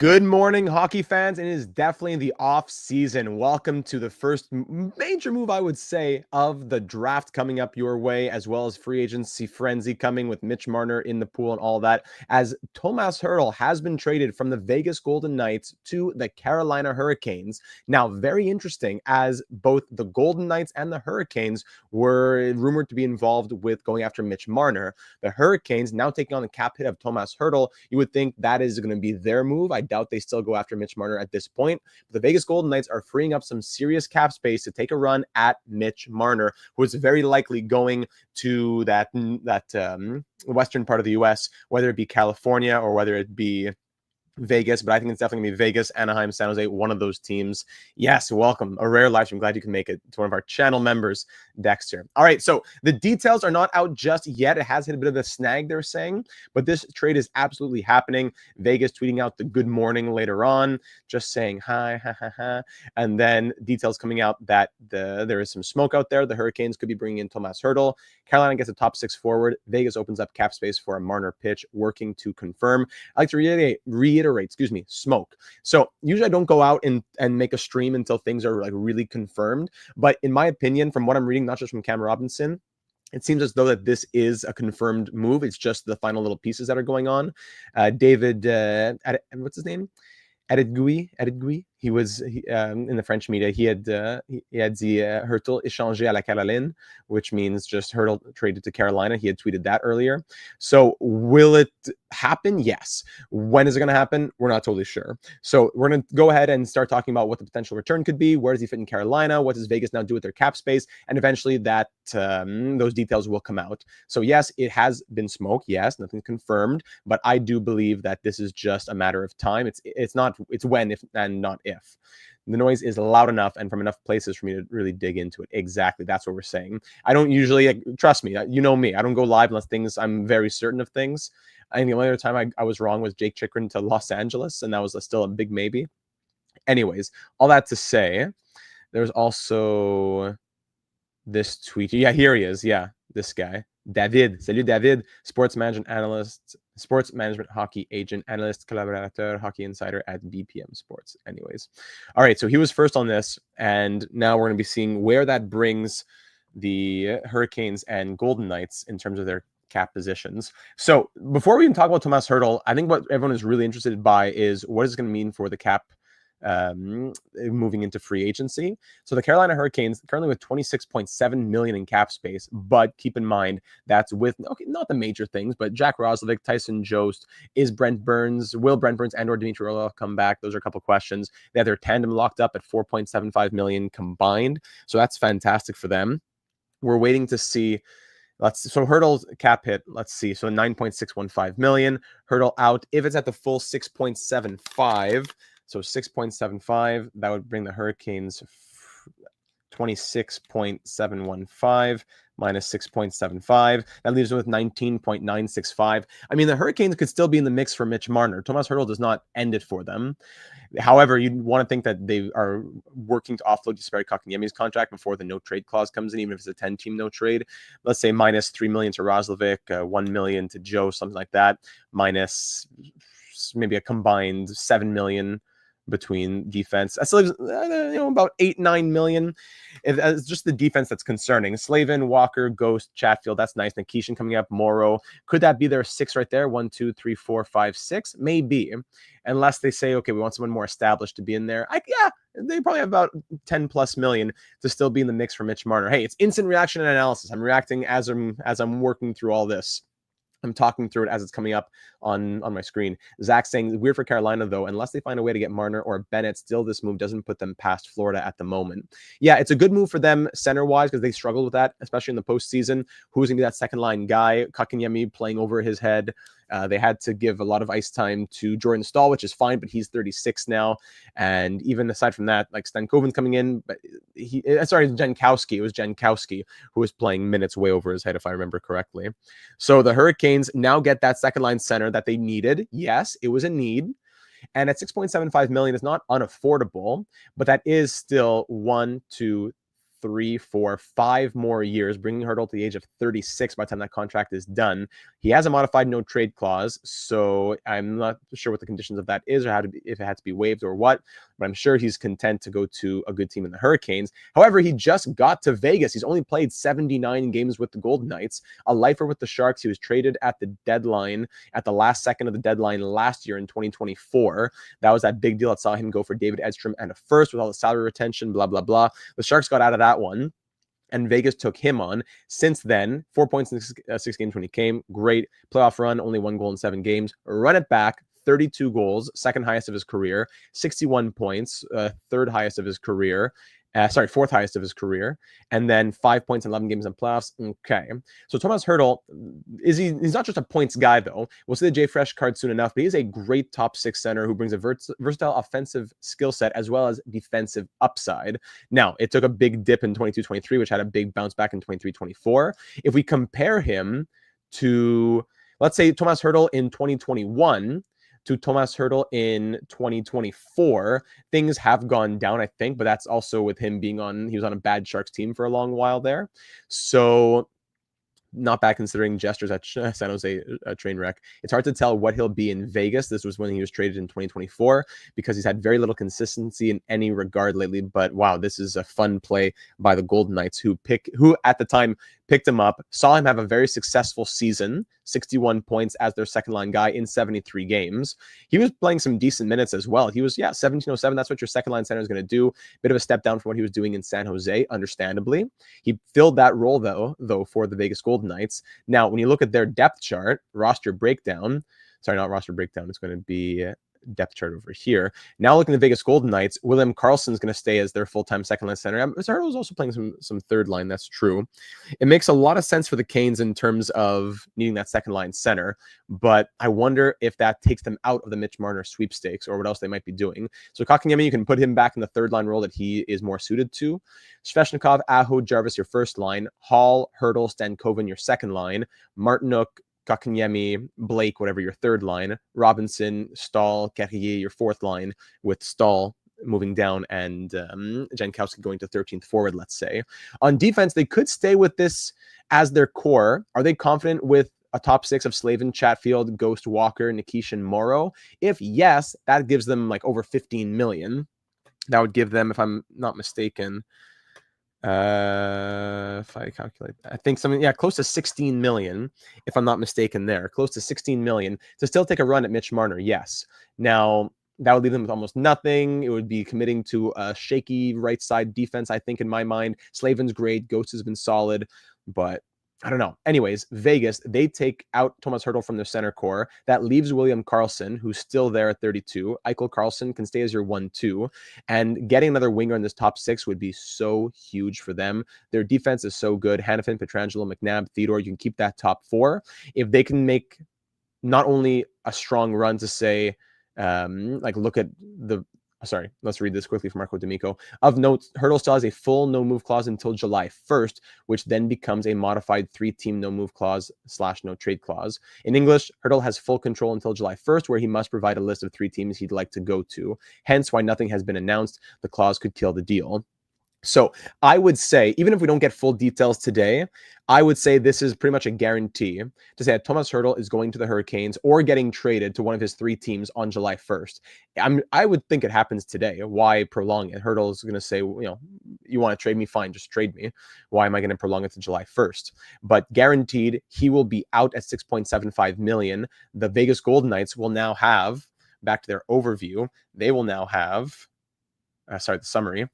Good morning, hockey fans. It is definitely the off season. Welcome to the first major move, I would say, of the draft coming up your way, as well as free agency frenzy coming with Mitch Marner in the pool and all that. As Tomas Hertl has been traded from the Vegas Golden Knights to the Carolina Hurricanes. Now, very interesting, as both the Golden Knights and the Hurricanes were rumored to be involved with going after Mitch Marner. The Hurricanes now taking on the cap hit of Tomas Hertl. You would think that is going to be their move. I doubt they still go after Mitch Marner at this point. But the Vegas Golden Knights are freeing up some serious cap space to take a run at Mitch Marner, who is very likely going to that western part of the U.S., whether it be California or whether it be Vegas, but I think it's definitely going to be Vegas, Anaheim, San Jose, one of those teams. Yes, welcome. A rare live stream. Glad you can make it to one of our channel members, Dexter. All right, so the details are not out just yet. It has hit a bit of a snag, they're saying, but this trade is absolutely happening. Vegas tweeting out the good morning later on, just saying hi, ha, ha, ha. And then details coming out that there is some smoke out there. The Hurricanes could be bringing in Tomas Hertl. Carolina gets a top six forward. Vegas opens up cap space for a Marner pitch, working to confirm. I like to reiterate, smoke. So usually I don't go out and make a stream until things are like really confirmed. But in my opinion, from what I'm reading, not just from Cam Robinson, it seems as though that this is a confirmed move. It's just the final little pieces that are going on. David, what's his name? Edit He was in the French media. He had the Hertl échangé à la Caroline, which means just Hertl traded to Carolina. He had tweeted that earlier. So will it happen? Yes. When is it going to happen? We're not totally sure. So we're going to go ahead and start talking about what the potential return could be. Where does he fit in Carolina? What does Vegas now do with their cap space? And eventually that those details will come out. So yes, it has been smoke. Yes, nothing's confirmed, but I do believe that this is just a matter of time. It's when, if and not if. The noise is loud enough and from enough places for me to really dig into it. Exactly. That's what we're saying. I don't usually, trust me, you know me. I don't go live unless I'm very certain of things. I think the only other time I was wrong was Jake Chikrin to Los Angeles, and that was still a big maybe. Anyways, all that to say, there's also this tweet. Yeah, here he is. Yeah, this guy. David. Salut David, sports management analyst, sports management hockey agent, analyst, collaborateur, hockey insider at BPM Sports. Anyways. All right, so he was first on this, and now we're going to be seeing where that brings the Hurricanes and Golden Knights in terms of their cap positions. So before we even talk about Tomas Hertl, I think what everyone is really interested by is what is it going to mean for the cap moving into free agency. So the Carolina Hurricanes currently with 26.7 million in cap space, but keep in mind that's with not the major things, but Jack Roslovic, Tyson Jost, will Brent Burns and or Dmitry Orlov come back? Those are a couple questions. They have their tandem locked up at 4.75 million combined, so that's fantastic for them. We're waiting to see. So Hertl's cap hit, let's see. So 9.615 million. Hertl out. If it's at the full 6.75, so 6.75, that would bring the Hurricanes 26.715 minus 6.75. That leaves them with 19.965. I mean, the Hurricanes could still be in the mix for Mitch Marner. Tomas Hertl does not end it for them. However, you'd want to think that they are working to offload Jesperi Kotkaniemi's contract before the no trade clause comes in, even if it's a 10-team no trade. Let's say minus $3 million to Roslovic, 1 million to Joe, something like that, minus maybe a combined 7 million between defense. That's about 8-9 million. It's just the defense that's concerning. Slavin, Walker, Ghost, Chatfield. That's nice. Nikishin coming up. Morrow. Could that be their 6 right there? 1, 2, 3, 4, 5, 6. Maybe, unless they say, okay, we want someone more established to be in there. They probably have about 10 plus million to still be in the mix for Mitch Marner. Hey, it's instant reaction and analysis. I'm reacting as I'm working through all this. I'm talking through it as it's coming up on my screen. Zach saying, weird for Carolina, though. Unless they find a way to get Marner or Bennett, still this move doesn't put them past Florida at the moment. Yeah, it's a good move for them center-wise because they struggled with that, especially in the postseason. Who's going to be that second-line guy? Kotkaniemi playing over his head. They had to give a lot of ice time to Jordan Staal, which is fine, but he's 36 now. And even aside from that, like Stankoven's coming in, but Jankowski. It was Jankowski who was playing minutes way over his head, if I remember correctly. So the Hurricanes now get that second line center that they needed. Yes, it was a need. And at 6.75 million is not unaffordable, but that is still 1, 2, 3, 4, 5 more years, bringing Hertl to the age of 36 by the time that contract is done. He has a modified no trade clause, so I'm not sure what the conditions of that is or if it had to be waived or what, but I'm sure he's content to go to a good team in the Hurricanes. However, he just got to Vegas. He's only played 79 games with the Golden Knights, a lifer with the Sharks. He was traded at the deadline, at the last second of the deadline last year in 2024. That was that big deal that saw him go for David Edstrom and a first with all the salary retention, blah, blah, blah. The Sharks got out of that one, and Vegas took him on. Since then, 4 points in six games when he came. Great playoff run, only 1 goal in 7 games. Run it back, 32 goals, second highest of his career. 61 points, third highest of his career. Fourth highest of his career, and then 5 points in 11 games in playoffs. Okay, so Tomas Hertl, he's not just a points guy, though. We'll see the J Fresh card soon enough, but he's a great top 6 center who brings a versatile offensive skill set as well as defensive upside. Now, it took a big dip in 22-23, which had a big bounce back in 23-24. If we compare him to, let's say, Tomas Hertl in 2021 to Tomas Hertl in 2024, things have gone down, I think, but that's also with him he was on a bad Sharks team for a long while there. So not bad considering gestures at San Jose, a train wreck. It's hard to tell what he'll be in Vegas. This was when he was traded in 2024 because he's had very little consistency in any regard lately. But wow, this is a fun play by the Golden Knights who at the time picked him up, saw him have a very successful season, 61 points as their second line guy in 73 games. He was playing some decent minutes as well. He was, 1707. That's what your second line center is going to do. Bit of a step down from what he was doing in San Jose, understandably. He filled that role, though, for the Vegas Golden Knights. Now, when you look at their depth chart, roster breakdown, sorry, not roster breakdown, it's going to be depth chart over here. Now looking at the Vegas Golden Knights, William Karlsson's going to stay as their full-time second line center. Hertl was also playing some third line. That's true. It makes a lot of sense for the Canes in terms of needing that second line center, but I wonder if that takes them out of the Mitch Marner sweepstakes or what else they might be doing. So Kotkaniemi, you can put him back in the third line role that he is more suited to. Svechnikov, Aho, Jarvis, your first line. Hall, Hertl, Stankoven, your second line. Martinook, Kotkaniemi, Blake, whatever your third line, Robinson, Stahl, Carrier, your fourth line, with Stahl moving down and Jankowski going to 13th forward, let's say. On defense, they could stay with this as their core. Are they confident with a top 6 of Slavin, Chatfield, Ghost, Walker, Nikish, and Morrow? If yes, that gives them like over 15 million. That would give them, if I'm not mistaken, if I calculate, I think close to 16 million, if I'm not mistaken there, close to 16 million to still take a run at Mitch Marner. Yes. Now, that would leave them with almost nothing. It would be committing to a shaky right side defense, I think, in my mind. Slavin's great. Ghost has been solid, but I don't know. Anyways, Vegas, they take out Tomas Hertl from their center core. That leaves William Karlsson, who's still there at 32. Eichel Karlsson can stay as your 1-2. And getting another winger in this top 6 would be so huge for them. Their defense is so good. Hanifin, Pietrangelo, McNabb, Theodore, you can keep that top 4. If they can make not only a strong run to say, look at the... Sorry, let's read this quickly from Marco D'Amico. Of note, Hertl still has a full no-move clause until July 1st, which then becomes a modified 3-team no-move clause / no-trade clause. In English, Hertl has full control until July 1st, where he must provide a list of 3 teams he'd like to go to. Hence why nothing has been announced. The clause could kill the deal. So I would say, even if we don't get full details today, I would say this is pretty much a guarantee to say that Tomas Hertl is going to the Hurricanes or getting traded to one of his 3 teams on July 1st. I would think it happens today. Why prolong it? Hertl is going to say, you want to trade me? Fine, just trade me. Why am I going to prolong it to July 1st? But guaranteed, he will be out at $6.75 million. The Vegas Golden Knights will now have, back to their overview, they will now have, the summary,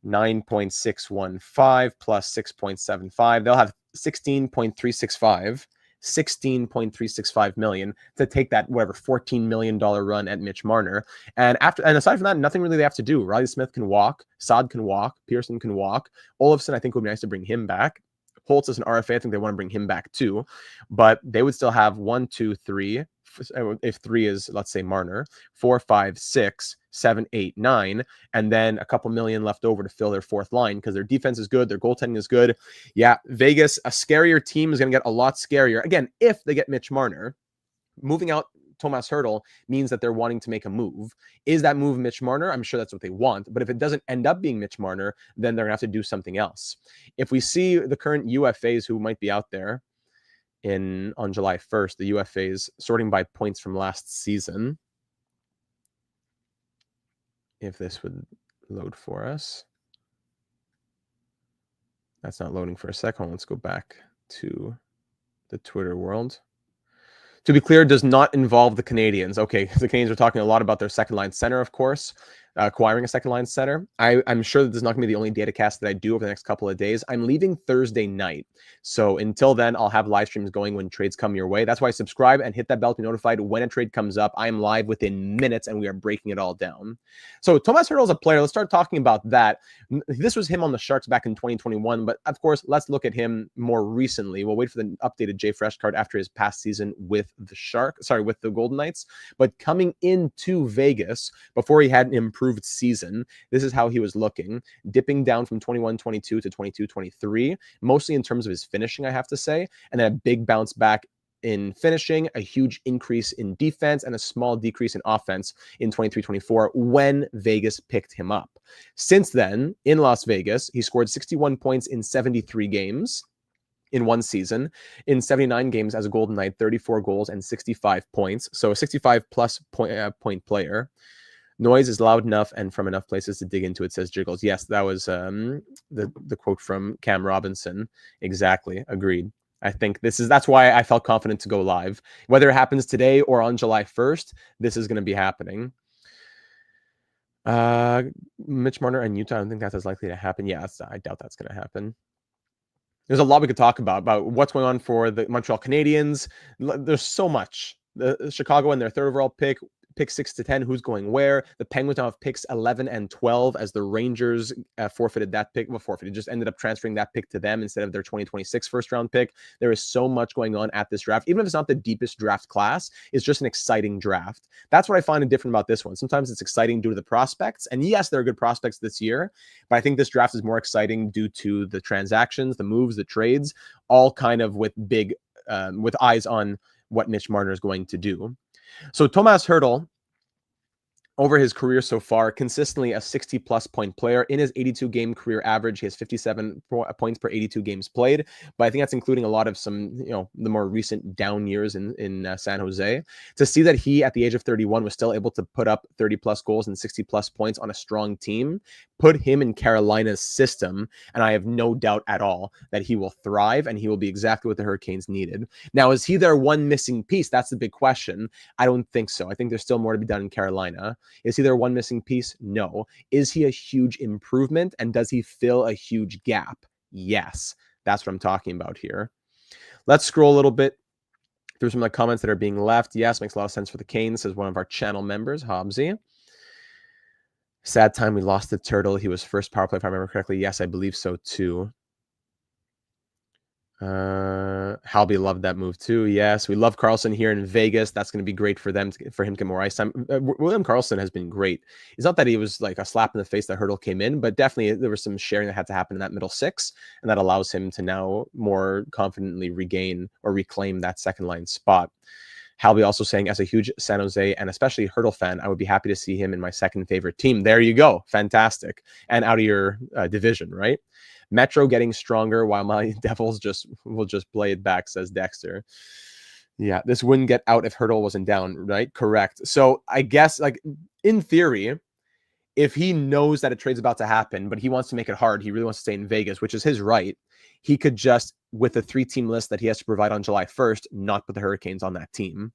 9.615 plus 6.75. They'll have 16.365 million to take that $14 million run at Mitch Marner. And aside from that, nothing really they have to do. Riley Smith can walk, Saad can walk, Pearson can walk. Olofsson, I think, would be nice to bring him back. Holtz is an RFA. I think they want to bring him back too. But they would still have 1, 2, 3. If 3 is, let's say, Marner, 4, 5, 6, 7, 8, 9, and then a couple million left over to fill their 4th line because their defense is good, their goaltending is good. Yeah, Vegas, a scarier team, is going to get a lot scarier. Again, if they get Mitch Marner, moving out Tomas Hertl means that they're wanting to make a move. Is that move Mitch Marner? I'm sure that's what they want. But if it doesn't end up being Mitch Marner, then they're going to have to do something else. If we see the current UFAs who might be out there on July 1st, the UFAs sorting by points from last season, if this would load for us. That's not loading for a second. Let's go back to the Twitter world. To be clear, does not involve the Canadians. Okay, the Canadians are talking a lot about their second line center, of course, acquiring a second line center. I'm sure that this is not going to be the only data cast that I do over the next couple of days. I'm leaving Thursday night. So until then, I'll have live streams going when trades come your way. That's why subscribe and hit that bell to be notified when a trade comes up. I am live within minutes and we are breaking it all down. So Tomas Hertl is a player. Let's start talking about that. This was him on the Sharks back in 2021. But of course, let's look at him more recently. We'll wait for the updated J Fresh card after his past season with with the Golden Knights. But coming into Vegas before he had an improved season, this is how he was looking, dipping down from 21-22 to 22-23, mostly in terms of his finishing, I have to say, and then a big bounce back in finishing, a huge increase in defense, and a small decrease in offense in 23-24 when Vegas picked him up. Since then, in Las Vegas, he scored 61 points in 73 games in one season. In 79 games as a Golden Knight, 34 goals and 65 points. So a 65 plus point player. Noise is loud enough and from enough places to dig into it, says Jiggles. Yes, that was the quote from Cam Robinson. Exactly. Agreed. I think that's why I felt confident to go live. Whether it happens today or on July 1st, this is going to be happening. Mitch Marner and Utah, I don't think that's as likely to happen. Yeah, I doubt that's going to happen. There's a lot we could talk about what's going on for the Montreal Canadiens. There's so much. The Chicago and their third overall pick 6 to 10, who's going where. The Penguins now have picks 11 and 12 as the Rangers forfeited that pick. Well, just ended up transferring that pick to them instead of their 2026 first round pick. There is so much going on at this draft. Even if it's not the deepest draft class, it's just an exciting draft. That's what I find different about this one. Sometimes it's exciting due to the prospects. And yes, there are good prospects this year, but I think this draft is more exciting due to the transactions, the moves, the trades, all kind of with eyes on what Mitch Marner is going to do. So Tomas Hertl, over his career so far, consistently a 60-plus point player. In his 82-game career average, he has 57 points per 82 games played. But I think that's including a lot of the more recent down years in San Jose. To see that he, at the age of 31, was still able to put up 30-plus goals and 60-plus points on a strong team, put him in Carolina's system, and I have no doubt at all that he will thrive and he will be exactly what the Hurricanes needed. Now, is he their one missing piece? That's the big question. I don't think so. I think there's still more to be done in Carolina. Is he their one missing piece? No. Is he a huge improvement? And does he fill a huge gap? Yes. That's what I'm talking about here. Let's scroll a little bit through some of the comments that are being left. Yes, makes a lot of sense for the Canes, says one of our channel members, Hobbsy. Sad time we lost to Turtle. He was first power play, if I remember correctly. Yes, I believe so too. Halby loved that move too. Yes, we love Carlson here in Vegas. That's going to be great for them, for him to get more ice time. William Karlsson has been great. It's not that he was like a slap in the face that Hertl came in, but definitely there was some sharing that had to happen in that middle six, and that allows him to now more confidently regain or reclaim that second line spot. Halby also saying, as a huge San Jose and especially Hertl fan, I would be happy to see him in my second favorite team. There you go. Fantastic. And out of your division, right? Metro getting stronger while my Devils will just play it back, says Dexter. Yeah, this wouldn't get out if Hertl wasn't down, right? Correct. So I guess, like, in theory, if he knows that a trade's about to happen, but he wants to make it hard, he really wants to stay in Vegas, which is his right, he could just, with the 3-team list that he has to provide on July 1st, not put the Hurricanes on that team.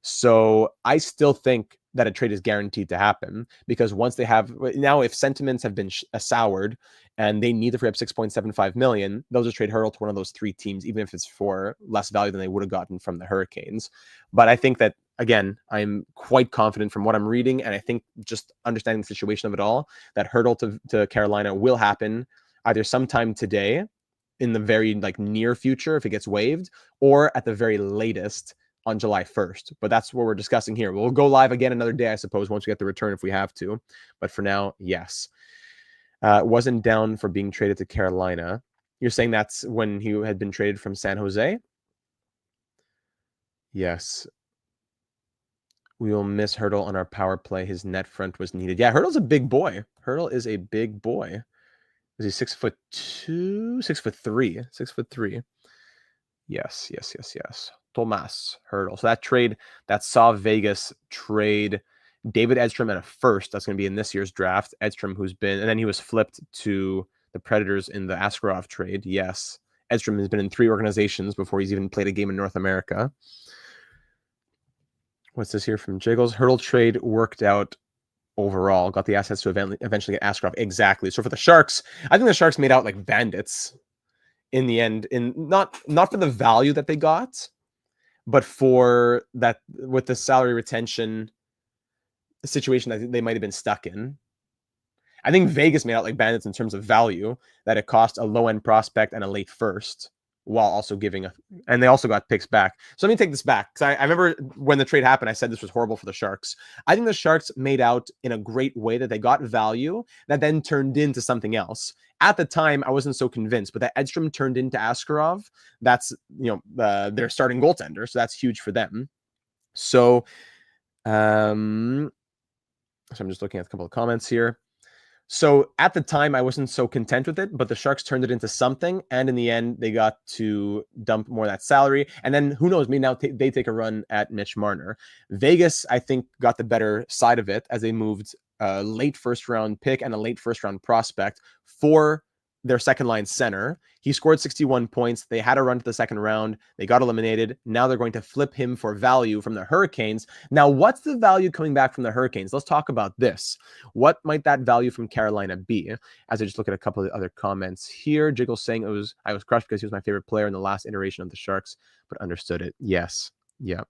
So I still think that a trade is guaranteed to happen, because once they have, now if sentiments have been soured and they need to free up $6.75 million, they'll just trade Hertl to one of those 3 teams, even if it's for less value than they would have gotten from the Hurricanes. But I think that, again, I'm quite confident from what I'm reading, and I think just understanding the situation of it all, that Hertl to Carolina will happen either sometime today, in the very near future if it gets waived, or at the very latest on July 1st. But that's what we're discussing here. We'll go live again another day, I suppose, once we get the return if we have to. But for now, yes. Wasn't down for being traded to Carolina. You're saying that's when he had been traded from San Jose? Yes. We will miss Hertl on our power play. His net front was needed. Yeah, Hertl's a big boy. Hertl is a big boy. Is he 6'2", 6'3", 6'3"? Yes. Tomas Hertl. So that trade, that saw Vegas trade David Edstrom and a first. That's going to be in this year's draft. Edstrom, who's been, and then he was flipped to the Predators in the Askarov trade. Yes. Edstrom has been in 3 organizations before he's even played a game in North America. What's this here from Jiggles? Hertl trade worked out overall. Got the assets to eventually get Askarov. Exactly. So for the Sharks, I think the Sharks made out like bandits in the end. In not for the value that they got, but for that with the salary retention situation that they might have been stuck in. I think Vegas made out like bandits in terms of value, that it cost a low-end prospect and a late first, while also giving and they also got picks back. So let me take this back, because I remember when the trade happened, I said this was horrible for the Sharks. I think the Sharks made out in a great way, that they got value that then turned into something else. At the time, I wasn't so convinced, but that Edstrom turned into Askarov. That's, their starting goaltender, so that's huge for them. So, so I'm just looking at a couple of comments here. So at the time, I wasn't so content with it, but the Sharks turned it into something. And in the end, they got to dump more of that salary. And then who knows, maybe now they take a run at Mitch Marner. Vegas, I think, got the better side of it, as they moved a late first-round pick and a late first-round prospect for their second-line center. He scored 61 points. They had a run to the second round. They got eliminated. Now they're going to flip him for value from the Hurricanes. Now, what's the value coming back from the Hurricanes? Let's talk about this. What might that value from Carolina be? As I just look at a couple of other comments here. Jiggle saying I was crushed because he was my favorite player in the last iteration of the Sharks, but understood it. Yes. Yeah.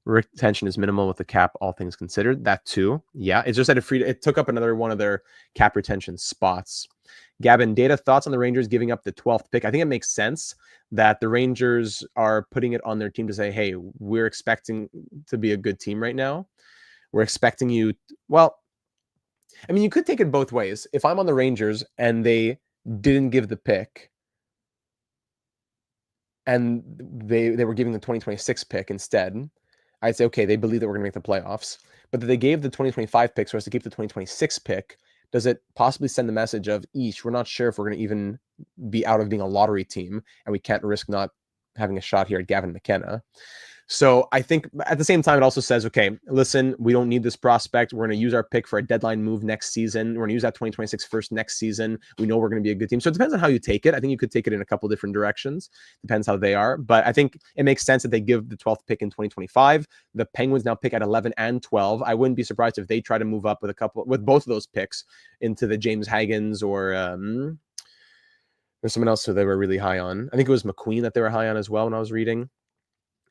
Retention is minimal with the cap, all things considered. That too. Yeah. It's just that it took up another one of their cap retention spots. Gavin, data thoughts on the Rangers giving up the 12th pick? I think it makes sense that the Rangers are putting it on their team to say, hey, we're expecting to be a good team right now. We're expecting you. Well, I mean, you could take it both ways. If I'm on the Rangers and they didn't give the pick, and they were giving the 2026 pick instead, I'd say, okay, they believe that we're going to make the playoffs. But that they gave the 2025 pick so as to keep the 2026 pick, does it possibly send the message of, we're not sure if we're going to even be out of being a lottery team, and we can't risk not having a shot here at Gavin McKenna? So I think at the same time, it also says, okay, listen, we don't need this prospect. We're going to use our pick for a deadline move next season. We're going to use that 2026 first next season. We know we're going to be a good team. So it depends on how you take it. I think you could take it in a couple different directions. Depends how they are. But I think it makes sense that they give the 12th pick in 2025. The Penguins now pick at 11 and 12. I wouldn't be surprised if they try to move up with both of those picks into the James Hagens or there's someone else who they were really high on. I think it was McQueen that they were high on as well when I was reading.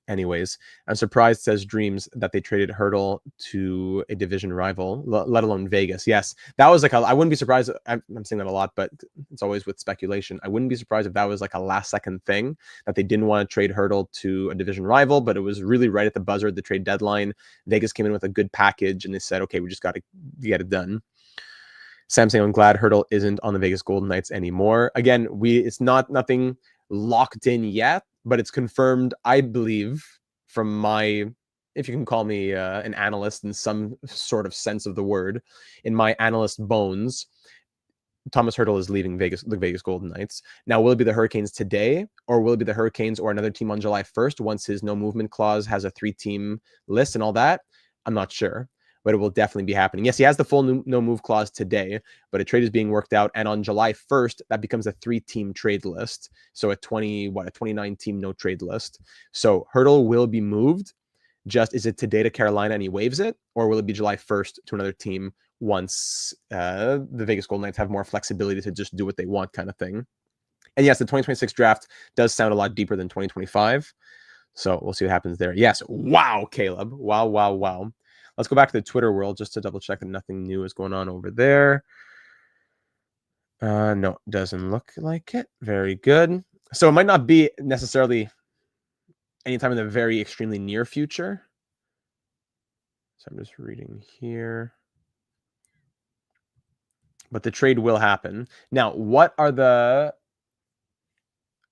Anyways, I'm surprised, says Dreams, that they traded Hertl to a division rival, let alone Vegas. Yes, that was I wouldn't be surprised. I'm saying that a lot, but it's always with speculation. I wouldn't be surprised if that was like a last second thing, that they didn't want to trade Hertl to a division rival, but it was really right at the buzzer, the trade deadline. Vegas came in with a good package and they said, okay, we just got to get it done. Sam saying, I'm glad Hertl isn't on the Vegas Golden Knights anymore. Again, it's nothing locked in yet, but it's confirmed, I believe, from my, if you can call me an analyst in some sort of sense of the word, in my analyst bones, Tomas Hertl is leaving the Vegas Golden Knights. Now, will it be the Hurricanes today, or will it be the Hurricanes or another team on July 1st once his no movement clause has a 3-team list and all that? I'm not sure, but it will definitely be happening. Yes, he has the full no move clause today, but a trade is being worked out. And on July 1st, that becomes a 3-team trade list. So a 29-team no trade list. So Hertl will be moved. Just, is it today to Carolina and he waives it? Or will it be July 1st to another team once the Vegas Golden Knights have more flexibility to just do what they want, kind of thing? And yes, the 2026 draft does sound a lot deeper than 2025. So we'll see what happens there. Yes. Wow, Caleb. Wow. Let's go back to the Twitter world just to double check that nothing new is going on over there. No, doesn't look like it. Very good. So it might not be necessarily anytime in the very extremely near future. So I'm just reading here. But the trade will happen. Now, what are the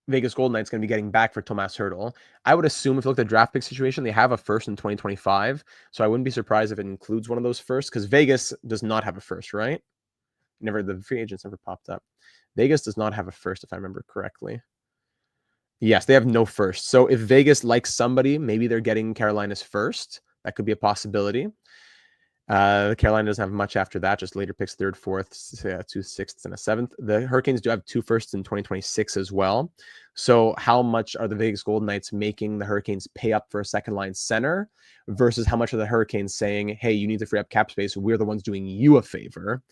Vegas Golden Knights going to be getting back for Tomas Hertl. I would assume if you look at the draft pick situation, they have a first in 2025. So I wouldn't be surprised if it includes one of those firsts, because Vegas does not have a first, right? Never, the free agents never popped up. Vegas does not have a first, if I remember correctly. Yes, they have no first. So if Vegas likes somebody, maybe they're getting Carolina's first. That could be a possibility. Carolina doesn't have much after that, just later picks, third, fourth, 2 sixths, and a seventh. The Hurricanes do have 2 firsts in 2026 as well. So how much are the Vegas Golden Knights making the Hurricanes pay up for a second line center versus how much are the Hurricanes saying, hey, you need to free up cap space. We're the ones doing you a favor.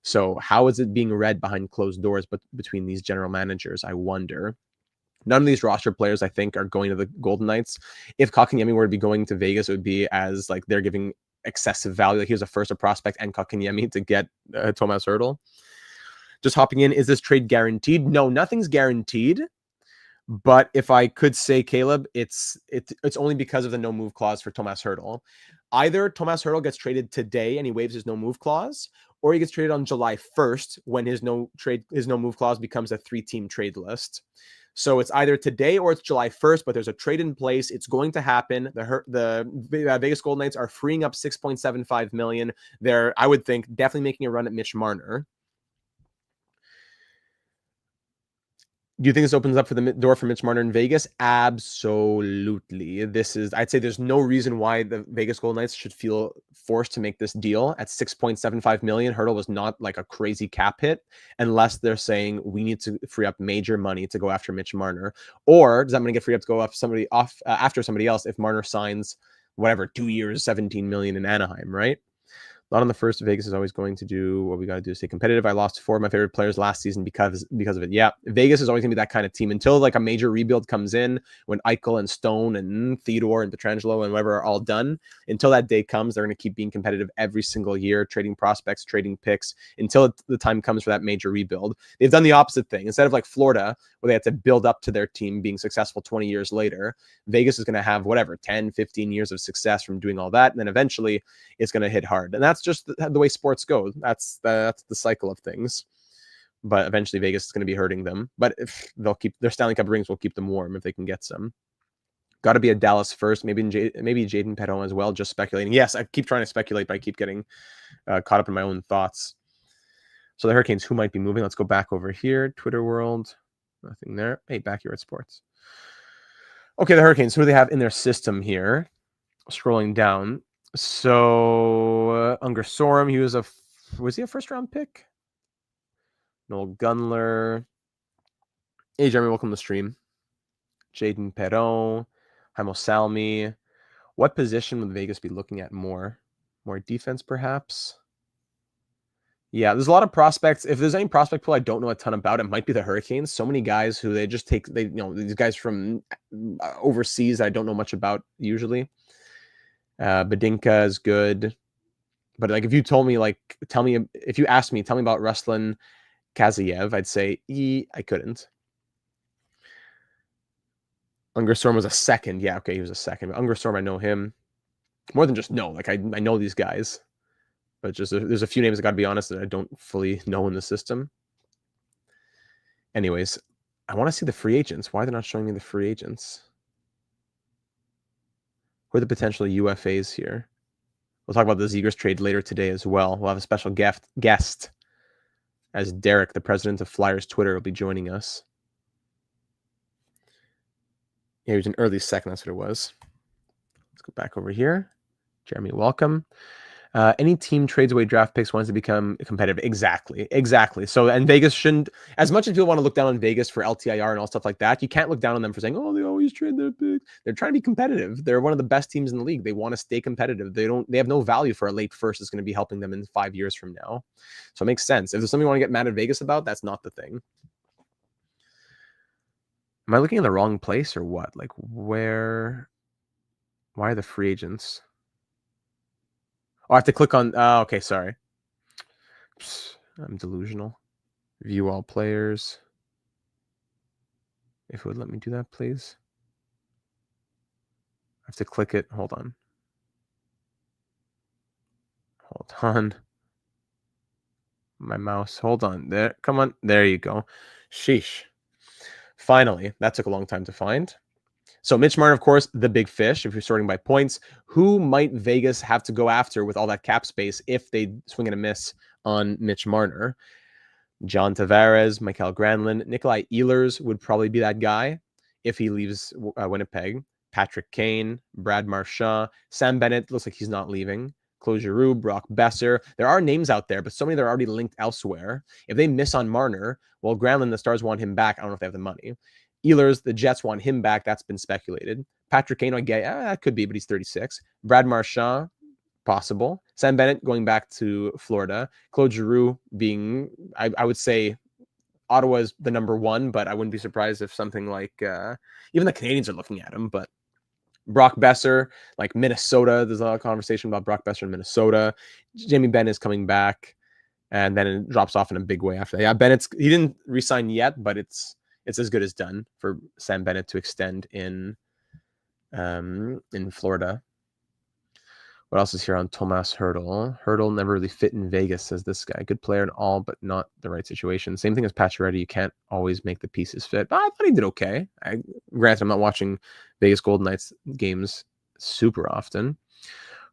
So how is it being read behind closed doors but between these general managers, I wonder? None of these roster players, I think, are going to the Golden Knights. If Kotkaniemi were to be going to Vegas, it would be as like they're giving excessive value. Like he was a first, a prospect, and Kotkaniemi to get Tomas Hertl. Just hopping in, is this trade guaranteed? No, nothing's guaranteed. But if I could say, Caleb, it's only because of the no move clause for Tomas Hertl. Either Tomas Hertl gets traded today and he waives his no move clause, or he gets traded on July 1st when his no move clause becomes a 3-team trade list. So it's either today or it's July 1st, but there's a trade in place. It's going to happen. The Vegas Golden Knights are freeing up $6.75 million. They're, I would think, definitely making a run at Mitch Marner. Do you think this opens up for the door for Mitch Marner in Vegas? Absolutely. I'd say there's no reason why the Vegas Golden Knights should feel forced to make this deal at $6.75 million. Hertl was not like a crazy cap hit unless they're saying we need to free up major money to go after Mitch Marner. Or does that money get freed up to go after somebody else if Marner signs whatever, 2 years, $17 million in Anaheim, right? Not on the first. Vegas is always going to do what we got to do to stay competitive. I lost 4 of my favorite players last season because of it. Yeah, Vegas is always going to be that kind of team until like a major rebuild comes in, when Eichel and Stone and Theodore and Pietrangelo and whatever are all done. Until that day comes, they're going to keep being competitive every single year, trading prospects, trading picks until the time comes for that major rebuild. They've done the opposite thing. Instead of like Florida, where they had to build up to their team being successful 20 years later, Vegas is going to have whatever, 10, 15 years of success from doing all that. And then eventually it's going to hit hard. And that's just the way sports go. That's the cycle of things. But eventually Vegas is going to be hurting them. But if they'll keep their Stanley Cup rings, will keep them warm if they can get some. Got to be a Dallas first, maybe Jaden Perron as well. Just speculating. Yes, I keep trying to speculate, but I keep getting caught up in my own thoughts. So the Hurricanes, who might be moving? Let's go back over here. Twitter world, nothing there. Hey, back here at sports. Okay, the Hurricanes, who do they have in their system here? Scrolling down. So Unger Sorum, was he a first round pick? Noel Gunler. Hey Jeremy, welcome to the stream. Jaden Perron, Heimo Salmi. What position would Vegas be looking at more? More defense, perhaps? Yeah, there's a lot of prospects. If there's any prospect pool I don't know a ton about, it might be the Hurricanes. So many guys who they just take, these guys from overseas that I don't know much about usually. Badinka is good. But like, if you told me, if you asked me, tell me about Ruslan Kazayev, I'd say, I couldn't. Unger Storm was a second. Yeah, okay, he was a second. But Unger Storm, I know him. More than just know. Like, I know these guys. But just there's a few names, I got to be honest, that I don't fully know in the system. Anyways, I want to see the free agents. Why are they not showing me the free agents? Who are the potential UFAs here? We'll talk about the Zegers trade later today as well. We'll have a special guest as Derek, the president of Flyers Twitter, will be joining us. Yeah, he was an early second. That's what it was. Let's go back over here. Jeremy, welcome. Any team trades away draft picks wants to become competitive. Exactly. So, and Vegas shouldn't, as much as people want to look down on Vegas for LTIR and all stuff like that, you can't look down on them for saying, oh, they always trade their picks. They're trying to be competitive. They're one of the best teams in the league. They want to stay competitive. They have no value for a late first that's going to be helping them in 5 years from now. So it makes sense. If there's something you want to get mad at Vegas about, that's not the thing. Am I looking in the wrong place or what? Like, why are the free agents? Oh, I have to click on, okay, sorry. I'm delusional. View all players. If it would let me do that, please. I have to click it. Hold on. My mouse. Hold on. There. Come on. There you go. Sheesh. Finally, that took a long time to find. So Mitch Marner, of course, the big fish. If you're sorting by points, who might Vegas have to go after with all that cap space if they swing and a miss on Mitch Marner? John Tavares, Mikael Granlund, Nikolai Ehlers would probably be that guy if he leaves Winnipeg. Patrick Kane, Brad Marchand, Sam Bennett looks like he's not leaving. Claude Giroux, Brock Besser. There are names out there, but so many that are already linked elsewhere. If they miss on Marner, well, Granlund, the Stars want him back. I don't know if they have the money. Ehlers, the Jets want him back. That's been speculated. Patrick Kane, I get, that could be, but he's 36. Brad Marchand, possible. Sam Bennett going back to Florida. Claude Giroux being, I would say, Ottawa is the number one, but I wouldn't be surprised if something like even the Canadians are looking at him. But Brock Besser, like Minnesota, there's a lot of conversation about Brock Besser in Minnesota. Jamie Benn is coming back, and then it drops off in a big way after that. Yeah, Bennett's he didn't resign yet, but it's as good as done for Sam Bennett to extend in Florida. What else is here on Tomas Hertl? Hertl never really fit in Vegas, says this guy. Good player and all, but not the right situation. Same thing as Pacioretty. You can't always make the pieces fit. But I thought he did okay. Granted, I'm not watching Vegas Golden Knights games super often.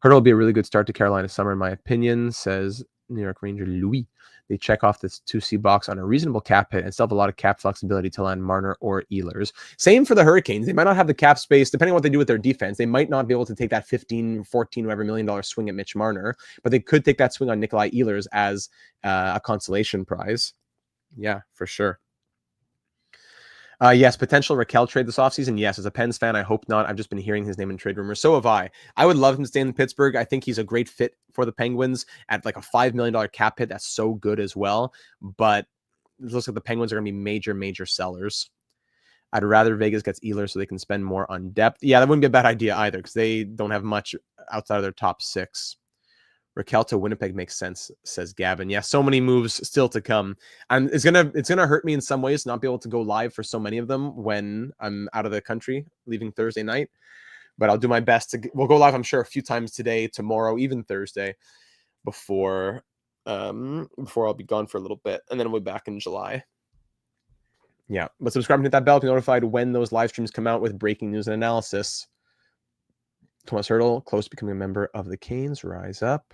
Hertl will be a really good start to Carolina summer, in my opinion, says New York Ranger Louis. They check off this 2C box on a reasonable cap hit and still have a lot of cap flexibility to land Marner or Ehlers. Same for the Hurricanes. They might not have the cap space, depending on what they do with their defense. They might not be able to take that 15, 14, whatever $1 million swing at Mitch Marner, but they could take that swing on Nikolai Ehlers as a consolation prize. Yeah, for sure. Yes, potential Raquel trade this offseason. Yes, as a Pens fan, I hope not. I've just been hearing his name in trade rumors. So have I. I would love him to stay in Pittsburgh. I think he's a great fit for the Penguins at like a $5 million cap hit. That's so good as well. But it looks like the Penguins are going to be major, major sellers. I'd rather Vegas gets Ehlers so they can spend more on depth. Yeah, that wouldn't be a bad idea either because they don't have much outside of their top six. Raquel to Winnipeg makes sense, says Gavin. Yeah, so many moves still to come. And it's gonna hurt me in some ways not be able to go live for so many of them when I'm out of the country, leaving Thursday night. But I'll do my best to. We'll go live, I'm sure, a few times today, tomorrow, even Thursday, before I'll be gone for a little bit, and then we'll be back in July. Yeah, but subscribe and hit that bell to be notified when those live streams come out with breaking news and analysis. Tomas Hertl, close to becoming a member of the Canes. Rise up.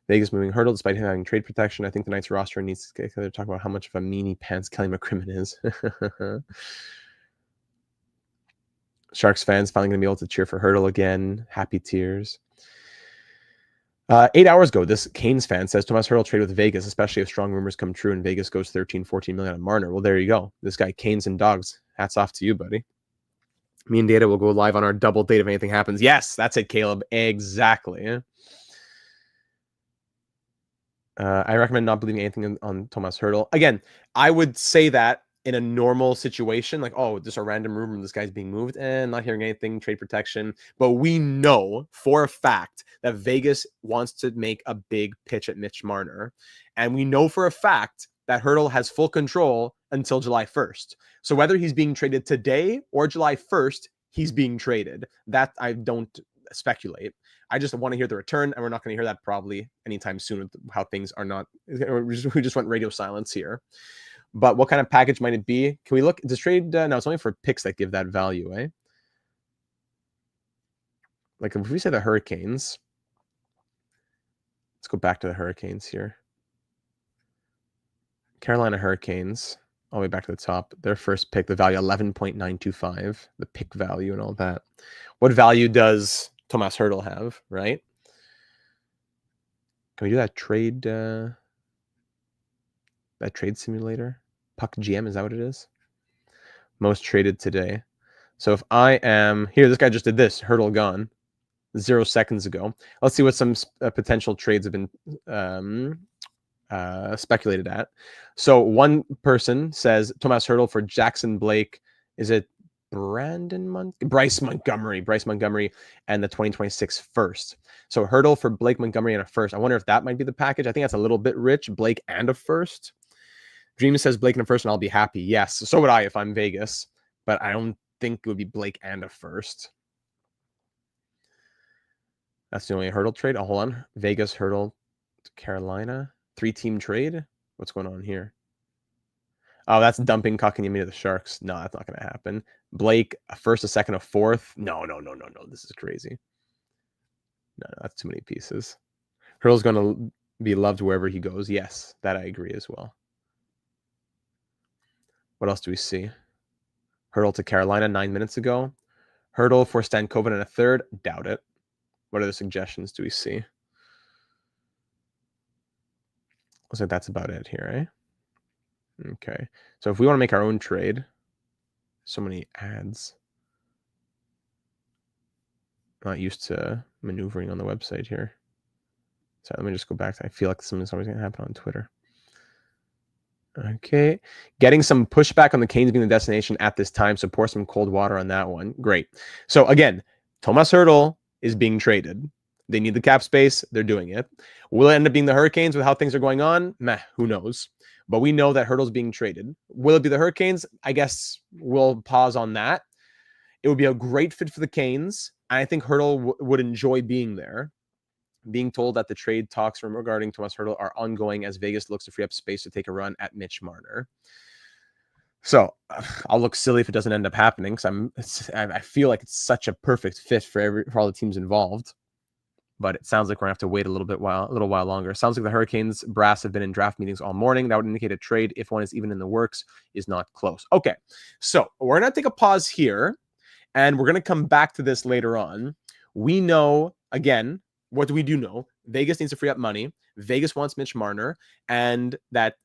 Vegas moving Hertl despite him having trade protection. I think the Knights roster needs to talk about how much of a meanie pants Kelly McCrimmon is. Sharks fans finally going to be able to cheer for Hertl again. Happy tears. 8 hours ago, this Canes fan says Tomas Hertl trade with Vegas, especially if strong rumors come true and Vegas goes 13, 14 million on Marner. Well, there you go. This guy, Canes and Dogs. Hats off to you, buddy. Me and Data will go live on our double date if anything happens. Yes, that's it, Caleb. Exactly. I recommend not believing anything on Tomas Hertl. Again, I would say that in a normal situation, like, oh, just a random rumor, this guy's being moved, and not hearing anything, trade protection. But we know for a fact that Vegas wants to make a big pitch at Mitch Marner. And we know for a fact that Hertl has full control until July 1st. So whether he's being traded today or July 1st, he's being traded. That I don't speculate. I just want to hear the return, and we're not going to hear that probably anytime soon with how things are not. We just went radio silence here. But what kind of package might it be? Can we look? Does trade? No, it's only for picks that give that value, eh? Like if we say the Hurricanes, let's go back to the Hurricanes here. Carolina Hurricanes, all the way back to the top. Their first pick, the value 11.925, the pick value and all that. What value does Tomas Hertl have, right? Can we do that trade? That trade simulator? Puck GM, is that what it is? Most traded today. So if I am here, this guy just did this. Hertl gone 0 seconds ago. Let's see what some potential trades have been speculated at. So one person says Tomas Hertl for Jackson Blake. Is it Bryce Montgomery, and the 2026 first. So Hertl for Blake Montgomery and a first. I wonder if that might be the package. I think that's a little bit rich. Blake and a first. Dream says Blake and a first, and I'll be happy. Yes, so would I if I'm Vegas, but I don't think it would be Blake and a first. That's the only Hertl trade. Oh, hold on. Vegas Hertl to Carolina. 3-team trade. What's going on here? Oh, that's dumping Kotkaniemi to the Sharks. No, that's not going to happen. Blake, a first, a second, a fourth. No. This is crazy. No, that's too many pieces. Hertl's going to be loved wherever he goes. Yes, that I agree as well. What else do we see? Hertl to Carolina 9 minutes ago. Hertl for Stankoven in a third. Doubt it. What other suggestions do we see? Looks like that's about it here, eh? Okay. So if we want to make our own trade, so many ads. Not used to maneuvering on the website here. So let me just go back. I feel like something's always going to happen on Twitter. Okay. Getting some pushback on the Canes being the destination at this time. So pour some cold water on that one. Great. So again, Tomas Hertl is being traded. They need the cap space. They're doing it. Will it end up being the Hurricanes with how things are going on? Meh, who knows? But we know that Hertl's being traded. Will it be the Hurricanes? I guess we'll pause on that. It would be a great fit for the Canes. I think Hertl would enjoy being there. Being told that the trade talks regarding Tomas Hertl are ongoing as Vegas looks to free up space to take a run at Mitch Marner. So I'll look silly if it doesn't end up happening because I feel like it's such a perfect fit for all the teams involved. But it sounds like we're gonna have to wait a little while longer. It sounds like the Hurricanes brass have been in draft meetings all morning. That would indicate a trade, if one is even in the works, is not close. Okay, so we're gonna take a pause here, and we're gonna come back to this later on. We know again. What do we do know? Vegas needs to free up money. Vegas wants Mitch Marner, and that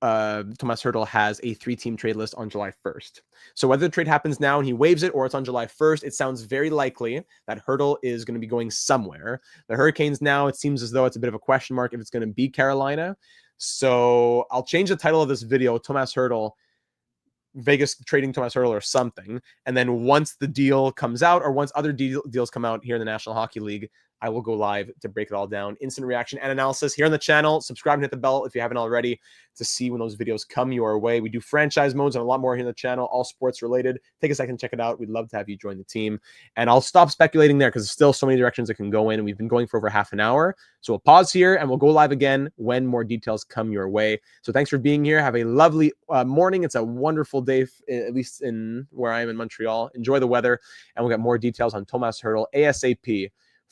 Tomas Hertl has a 3-team trade list on July 1st. So whether the trade happens now and he waives it or it's on July 1st, it sounds very likely that Hertl is going to be going somewhere. The Hurricanes now, it seems as though it's a bit of a question mark if it's going to be Carolina. So I'll change the title of this video, Tomas Hertl, Vegas trading Tomas Hertl or something. And then once the deal comes out or once other deals come out here in the National Hockey League, I will go live to break it all down. Instant reaction and analysis here on the channel. Subscribe and hit the bell if you haven't already to see when those videos come your way. We do franchise modes and a lot more here on the channel, all sports related. Take a second, check it out. We'd love to have you join the team. And I'll stop speculating there because there's still so many directions it can go in. We've been going for over half an hour. So we'll pause here and we'll go live again when more details come your way. So thanks for being here. Have a lovely morning. It's a wonderful day, at least in where I am in Montreal. Enjoy the weather. And we'll get more details on Tomas Hertl ASAP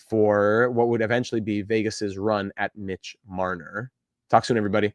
for what would eventually be Vegas's run at Mitch Marner. Talk soon, everybody.